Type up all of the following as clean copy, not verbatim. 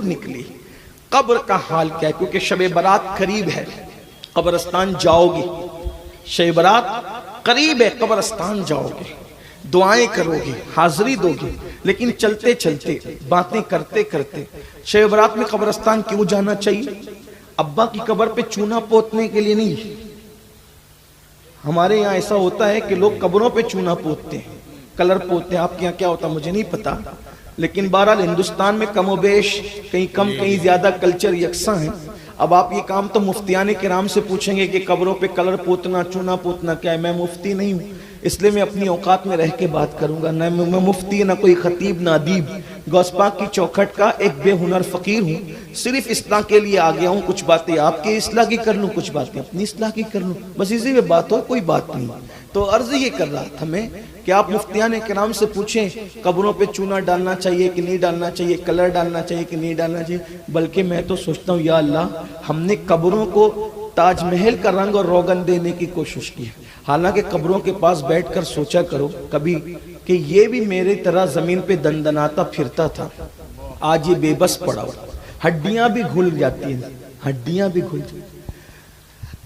نکلی قبر کا حال کیا ہے، کیونکہ شب برات قریب ہے، قبرستان جاؤ گی، شب برات قریب ہے، قبرستان جاؤ گے، دعائیں کرو گے، حاضری دو گے، لیکن چلتے چلتے باتیں کرتے کرتے شب برات میں قبرستان کیوں جانا چاہیے؟ ابا کی قبر پہ چونا پوتنے کے لیے نہیں۔ ہمارے یہاں ایسا ہوتا ہے کہ لوگ قبروں پہ چونا پوتتے ہیں، کلر پوتتے ہیں، آپ کے یہاں کیا ہوتا مجھے نہیں پتا، لیکن بہرحال ہندوستان میں کم و بیش کہیں کم کہیں زیادہ کلچر یکساں ہیں۔ اب آپ یہ کام تو مفتیان کرام سے پوچھیں گے کہ قبروں پہ کلر پوتنا چونا پوتنا کیا ہے، میں مفتی نہیں ہوں، اس لیے میں اپنی اوقات میں رہ کے بات کروں گا، نہ میں مفتی نہ کوئی خطیب نہ ادیب، غوث پاک کی چوکھٹ کا ایک بے ہنر فقیر ہوں، صرف اصلاح کے لیے آ گیا ہوں، کچھ باتیں آپ کی اصلاح کی کر لوں، کچھ باتیں اپنی اصلاح کی کر لوں، بس اسی میں بات ہو، کوئی بات نہیں۔ تو عرض یہ کر رہا تھا میں کہ آپ مفتیان کرام سے پوچھیں قبروں پہ چونا ڈالنا چاہیے کہ نہیں ڈالنا چاہیے، کلر ڈالنا چاہیے کہ نہیں ڈالنا چاہیے، بلکہ میں تو سوچتا ہوں یا اللہ ہم نے قبروں کو تاج محل کا رنگ اور روغن دینے کی کوشش کی ہے۔ حالانکہ قبروں کے پاس بیٹھ کر سوچا کرو کبھی کہ یہ بھی میرے طرح زمین پہ دندناتا پھرتا تھا، آج یہ بے بس پڑا ہوا، ہڈیاں بھی گھل جاتی ہیں، ہڈیاں بھی گھل جاتی ہیں۔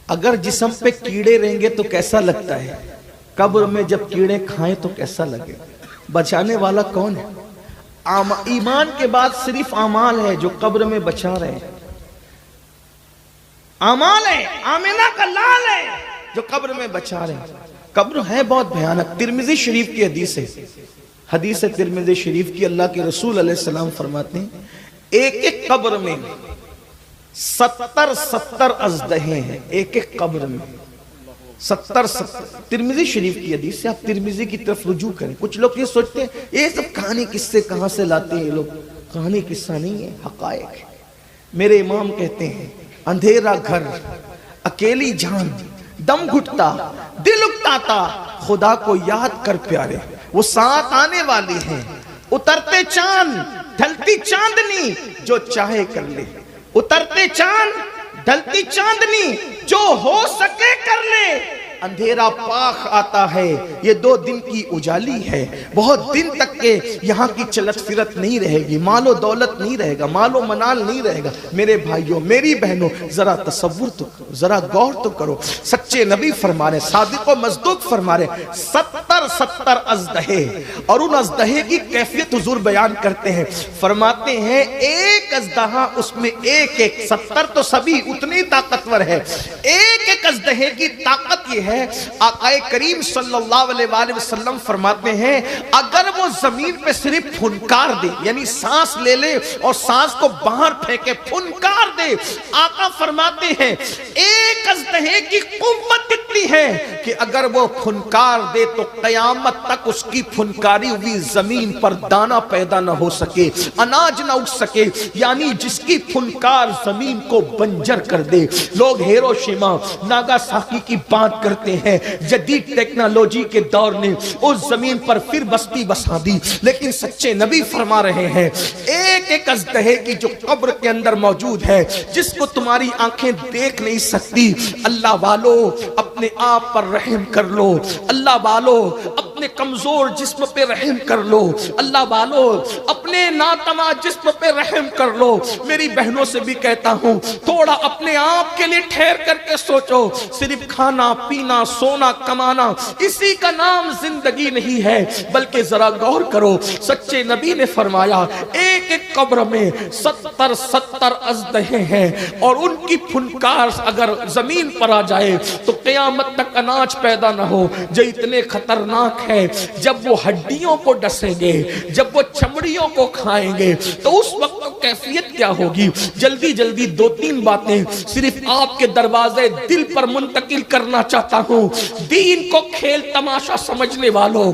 اگر جسم پہ کیڑے رہیں گے تو کیسا لگتا ہے، قبر میں جب کیڑے کھائیں تو کیسا لگے؟ بچانے والا کون ہے؟ ایمان کے بعد صرف اعمال ہے جو قبر میں بچا رہے ہیں، اعمال ہے، آمنہ کا لال ہے جو قبر میں بچا رہے ہیں۔ قبر ہے بہت بھیانک، ترمذی شریف کی حدیث ہے، حدیث ترمذی شریف کی، اللہ کے رسول علیہ السلام فرماتے ہیں ایک ایک قبر میں 70 اژدہے ہیں، ایک ایک قبر میں 70 ترمذی شریف کی حدیث سے، آپ ترمذی کی طرف رجوع کریں۔ کچھ لوگ یہ سوچتے ہیں یہ سب کہانی قصے کہاں سے لاتے ہیں یہ لوگ، کہانی قصہ نہیں ہے، حقائق ہے۔ میرے امام کہتے ہیں اندھیرا گھر، اکیلی جان، دم گھٹتا، دل اکتاتا، خدا کو یاد کر پیارے، وہ ساتھ آنے والے ہیں، اترتے چاند ڈھلتی چاندنی جو چاہے کر لے، اترتے چاند ڈھلتی چاندنی جو ہو سکے کر لے، اندھیرا پاک آتا ہے یہ 2 دن کی اجالی ہے، بہت دن تک کے یہاں کی چلت فرت نہیں رہے گی، مال و دولت نہیں رہے گا، مال و منال نہیں رہے گا۔ میرے بھائیوں میری بہنوں ذرا تصور تو کرو، ذرا غور تو کرو، سچے نبی فرما رہے، صادق و مصدوق فرما رہے 70 اژدہے، اور ان اژدہے کی کیفیت حضور بیان کرتے ہیں، فرماتے ہیں ایک اژدہا اس میں ایک 70 تو سبھی اتنی طاقتور ہے، ایک اژدہے کی طاقت یہ ہے، آقا کریم صلی اللہ علیہ وآلہ وسلم فرماتے ہیں اگر وہ زمین پہ صرف پھنکار دے، یعنی سانس لے لے اور سانس کو باہر پھینکے، پھنکار دے، آقا فرماتے ہیں ایک اژدہے کی قوت اتنی ہے کہ اگر وہ پھنکار دے تو قیامت تک اس کی پھنکاری ہوئی زمین پر دانہ پیدا نہ ہو سکے، اناج نہ اگ سکے، یعنی جس کی پھنکار زمین کو بنجر کر دے۔ لوگ ہیروشیما ناگاساکی کی بات کرتے ہیں، جدید ٹیکنالوجی کے دور نے اس زمین پر پھر بستی بسا دی، لیکن سچے نبی فرما رہے ہیں ایک اژدہے کی جو قبر کے اندر موجود ہے، جس کو تمہاری آنکھیں دیکھ نہیں سکتی، اللہ والو اپنے آپ پر رحم کر لو، اللہ والو اپنے کمزور جسم پہ رحم کر لو، اللہ والو اپنے ناتما جسم پہ رحم کر لو۔ میری بہنوں سے بھی کہتا ہوں تھوڑا اپنے آپ کے لیے ٹھہر کر کے سوچو، صرف کھانا پینا سونا کمانا اسی کا نام زندگی نہیں ہے، بلکہ ذرا غور کرو، سچے نبی نے فرمایا ایک ایک قبر میں 70 اژدہے ہیں، اور ان کی پھنکار اگر زمین پر آ جائے تو قیامت تک اناج پیدا نہ ہو، جو اتنے خطرناک ہے۔ جب وہ ہڈیوں کو ڈسیں گے، جب وہ چمڑیوں کو کھائیں گے تو اس وقت کیفیت کیا ہوگی؟ جلدی جلدی 2-3 باتیں صرف آپ کے دروازے دل پر منتقل کرنا چاہتا ہوں۔ دین کو کھیل تماشا سمجھنے والوں،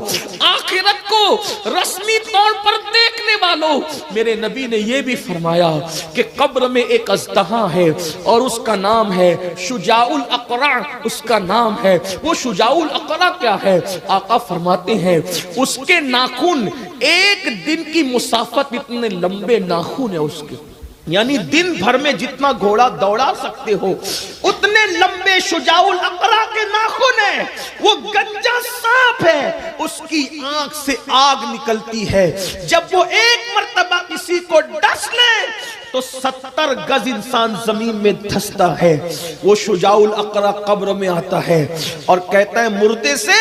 آخرت کو رسمی طور پر دیکھنے والوں، میرے نبی نے یہ بھی فرمایا کہ قبر میں ایک اژدہا ہے اور اس کا نام ہے شجاع الاقرع، اس کا نام ہے۔ وہ شجاع الاقرع کیا ہے؟ آقا فرماتے ہیں اس کے ناخن ایک دن کی مسافت اتنے لمبے ناخن ہیں اس کے، یعنی دن بھر میں جتنا گھوڑا دوڑا سکتے ہو اتنے لمبے شجاع الاقرع کے ناخن ہیں۔ وہ گنجا سانپ ہے، اس کی آنکھ سے آگ نکلتی ہے، جب وہ ایک مرتبہ کسی کو ڈس لے تو 70 گز انسان زمین میں دھستا ہے. وہ شجاع الاقرا قبر میں آتا ہے اور کہتا ہے مردے سے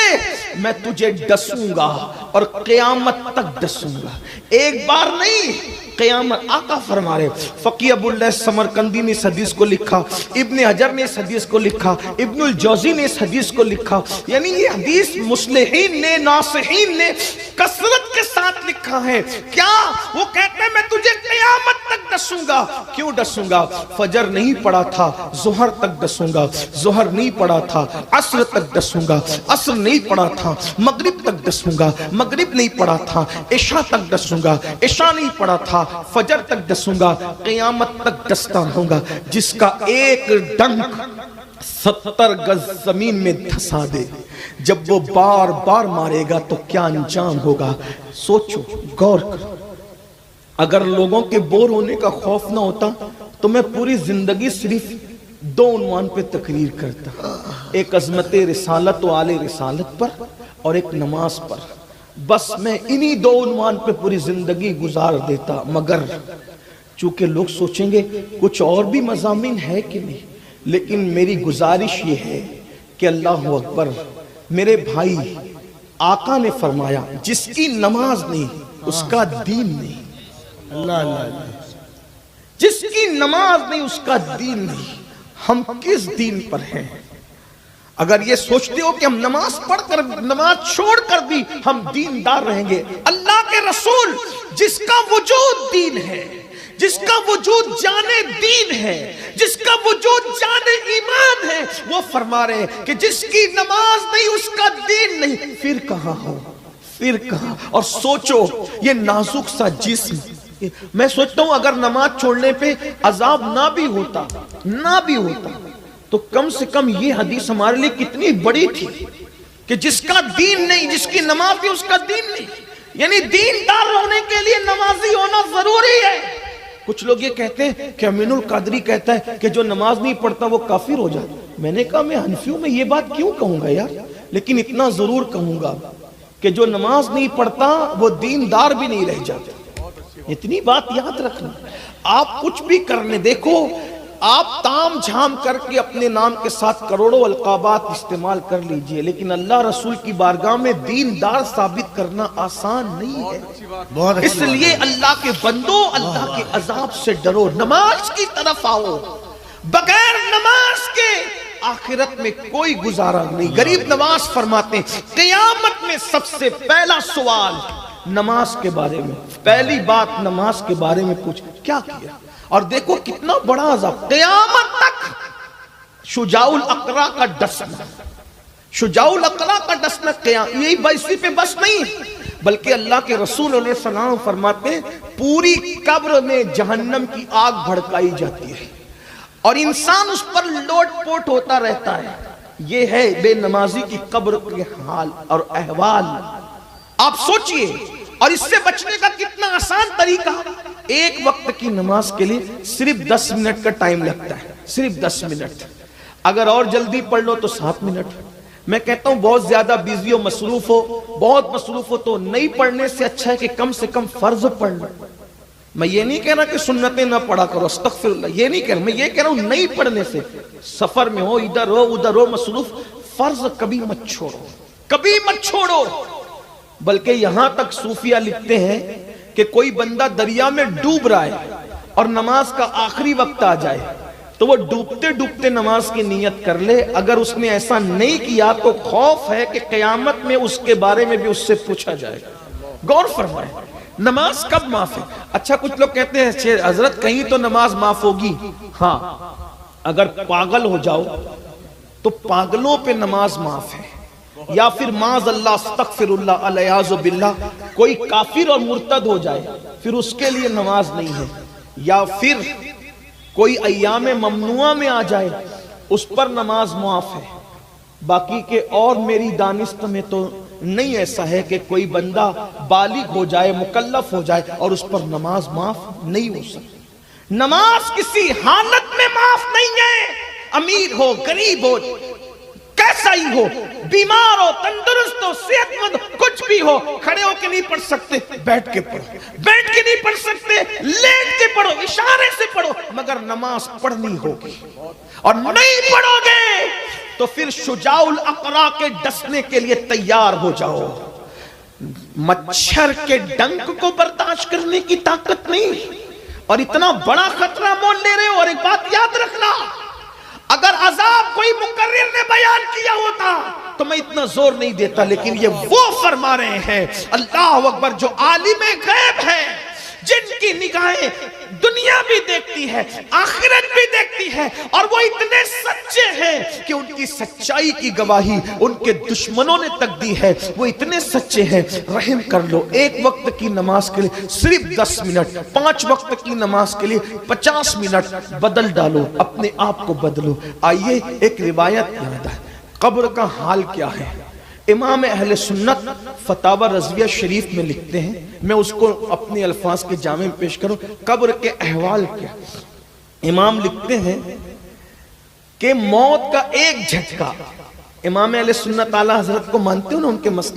میں تجھے ڈسوں گا اور قیامت تک ڈسوں گا. ایک بار نہیں، قیامت. آقا فرما رہے. فقی ابو اللہ سمرقندی نے اس حدیث کو لکھا، ابن حجر نے اس حدیث کو لکھا، ابن الجوزی نے اس حدیث کو لکھا. یعنی یہ حدیث مصلحین نے، ناصحین نے کثرت کے ساتھ لکھا ہے. کیا وہ کہتے ہیں میں تجھے قیامت تک ڈسوں گا. کیوں ڈسوں گا؟ فجر نہیں پڑا تھا، ظہر تک ڈسوں گا. ظہر نہیں پڑا تھا، عصر تک ڈسوں گا. عصر نہیں پڑا تھا، مغرب تک ڈسوں گا. مغرب نہیں پڑا تھا، عشاء تک ڈسوں گا. عشاء نہیں پڑا تھا، فجر تک ڈسوں گا. قیامت تک ڈستا رہوں گا. جس کا ایک ڈنک 70 گز زمین میں دھسا دے، جب وہ بار بار مارے گا تو کیا انجام ہوگا. سوچو، غور کرو. اگر لوگوں کے بور ہونے کا خوف نہ ہوتا تو میں پوری زندگی صرف 2 عنوان پہ تقریر کرتا. ایک عظمت رسالت و آل رسالت پر اور ایک نماز پر. بس میں انہی 2 عنوان پہ پوری زندگی گزار دیتا. مگر چونکہ لوگ سوچیں گے کچھ اور بھی مضامین ہے کہ نہیں، لیکن میری گزارش یہ ہے کہ اللہ اکبر. میرے بھائی، آقا نے فرمایا جس کی نماز نہیں اس کا دین نہیں. اللہ اللہ. جس کی نماز نہیں اس کا دین نہیں. ہم کس دین پر ہیں؟ اگر یہ سوچتے ہو کہ ہم نماز پڑھ کر، نماز چھوڑ کر بھی ہم دیندار رہیں گے. اللہ کے رسول جس کا وجود دین ہے، جس کا وجود جانے دین ہے، جس کا وجود جانے ایمان ہے، وہ فرما رہے ہیں کہ جس کی نماز نہیں اس کا دین نہیں. پھر کہاں ہو، پھر کہاں؟ اور سوچو یہ نازک سا جسم. میں سوچتا ہوں اگر نماز چھوڑنے پہ عذاب نہ بھی ہوتا تو کم سے کم یہ حدیث ہمارے لیے کتنی بڑی تھی کہ جس کا دین نہیں، جس کی نماز بھی اس کا دین نہیں. یعنی دیندار ہونے کے لیے نمازی ہونا ضروری ہے. کچھ لوگ یہ کہتے ہیں کہ امین القادری کہتا ہے کہ جو نماز نہیں پڑھتا وہ کافر ہو جاتا. میں نے کہا میں حنفیوں میں یہ بات کیوں کہوں گا یار، لیکن اتنا ضرور کہوں گا کہ جو نماز نہیں پڑھتا وہ دیندار بھی نہیں رہ جاتا. اتنی بات یاد رکھنا. آپ کچھ بھی کرنے دیکھو، آپ تام جھام کر کے اپنے نام کے ساتھ کروڑوں القابات استعمال کر لیجئے، لیکن اللہ رسول کی بارگاہ میں دیندار ثابت کرنا آسان نہیں ہے. اس لیے اللہ کے بندو، اللہ کے عذاب سے ڈرو، نماز کی طرف آؤ. بغیر نماز کے آخرت میں کوئی گزارا نہیں. غریب نواز فرماتے ہیں قیامت میں سب سے پہلا سوال نماز کے بارے میں. پہلی بات نماز کے بارے میں پوچھ کیا کیا. اور دیکھو کتنا بڑا عذاب. قیامت تک شجاع الاقرا کا ڈسنا، شجاع الاقرا کا ڈسنا یہی اسی پہ بس نہیں، بلکہ اللہ کے رسول علیہ السلام فرماتے ہیں پوری قبر میں جہنم کی آگ بھڑکائی جاتی ہے اور انسان اس پر لوٹ پوٹ ہوتا رہتا ہے. یہ ہے بے نمازی کی قبر کے حال اور احوال. آپ سوچئے، اور اس سے بچنے کا کتنا آسان طریقہ. ایک وقت کی نماز کے لیے صرف 10 منٹ کا ٹائم لگتا ہے، صرف 10 منٹ. اگر اور جلدی پڑھ لو تو 7 منٹ. میں کہتا ہوں بہت زیادہ بیزی ہو، مصروف ہو، بہت مصروف ہو تو نہیں پڑھنے سے اچھا ہے کہ کم سے کم فرض پڑھ لو. میں یہ نہیں کہہ رہا کہ سنتیں نہ پڑھا کرو، استغفر اللہ، یہ نہیں کہہ رہا. میں یہ کہہ رہا ہوں نہیں پڑھنے سے، سفر میں ہو، ادھر ہو ادھر ہو مصروف، فرض کبھی مت چھوڑو، کبھی مت چھوڑو. بلکہ یہاں تک صوفیہ لکھتے ہیں کہ کوئی بندہ دریا میں ڈوب رہا ہے اور نماز کا آخری وقت آ جائے تو وہ ڈوبتے ڈوبتے نماز کی نیت کر لے. اگر اس نے ایسا نہیں کیا تو خوف ہے کہ قیامت میں اس کے بارے میں بھی اس سے پوچھا جائے گا. غور فرمائیں، نماز کب معاف ہے؟ اچھا کچھ لوگ کہتے ہیں حضرت کہیں تو نماز معاف ہوگی. ہاں، اگر پاگل ہو جاؤ تو پاگلوں پہ نماز معاف ہے، یا پھر معاذ اللہ استغفر اللہ الیاذ باللہ کوئی کافر اور مرتد ہو جائے پھر اس کے لیے نماز نہیں ہے، یا پھر کوئی ایام ممنوعہ میں آ جائے اس پر نماز معاف ہے. باقی کے اور میری دانست میں تو نہیں ایسا ہے کہ کوئی بندہ بالغ ہو جائے، مکلف ہو جائے اور اس پر نماز معاف نہیں ہو سکتی. نماز کسی حالت میں معاف نہیں ہے، امیر ہو غریب ہو، کیسا ہی ہو، بیمار ہو، تندرست ہو، صحت مند ہو، کچھ بھی ہو، کھڑے ہو کے نہیں پڑھ سکتے بیٹھ کے پڑھو، بیٹھ کے نہیں پڑھ سکتے لیٹ کے پڑھو، اشارے سے پڑھو، مگر نماز پڑھنی ہوگی۔ اور نہیں پڑھو گے تو پھر شجاع الاقرا کے ڈسنے کے لیے تیار ہو جاؤ۔ مچھر کے ڈنک کو برداشت کرنے کی طاقت نہیں، اور اتنا بڑا خطرہ مول لے رہے ہو۔ اور ایک بات یاد رکھنا، اگر عذاب کوئی مقرر نے بیان کیا ہوتا تو میں اتنا زور نہیں دیتا، لیکن یہ وہ فرما رہے ہیں اللہ اکبر جو عالم غیب ہے، جن کی نگاہیں دنیا بھی دیکھتی ہے، آخرت بھی دیکھتی ہے، اور وہ اتنے سچے ہیں کہ ان کی سچائی کی گواہی ان کے دشمنوں نے تک دی ہے۔ وہ اتنے سچے ہیں، رحم کر لو، ایک وقت کی نماز کے لیے صرف 10 منٹ، 5 وقت کی نماز کے لیے 50 منٹ بدل ڈالو، اپنے آپ کو بدلو۔ آئیے ایک روایت یاد ہے، قبر کا حال کیا ہے۔ امام اہل سنت فتاوی رضویہ شریف میں لکھتے ہیں، میں اس کو اپنے الفاظ کے جامع میں پیش کروں، قبر کے احوال کیا۔ امام لکھتے ہیں کہ موت کا ایک جھٹکا، امام اہل سنت اعلیٰ حضرت کو مانتے ہو نا، ان کے مسئلے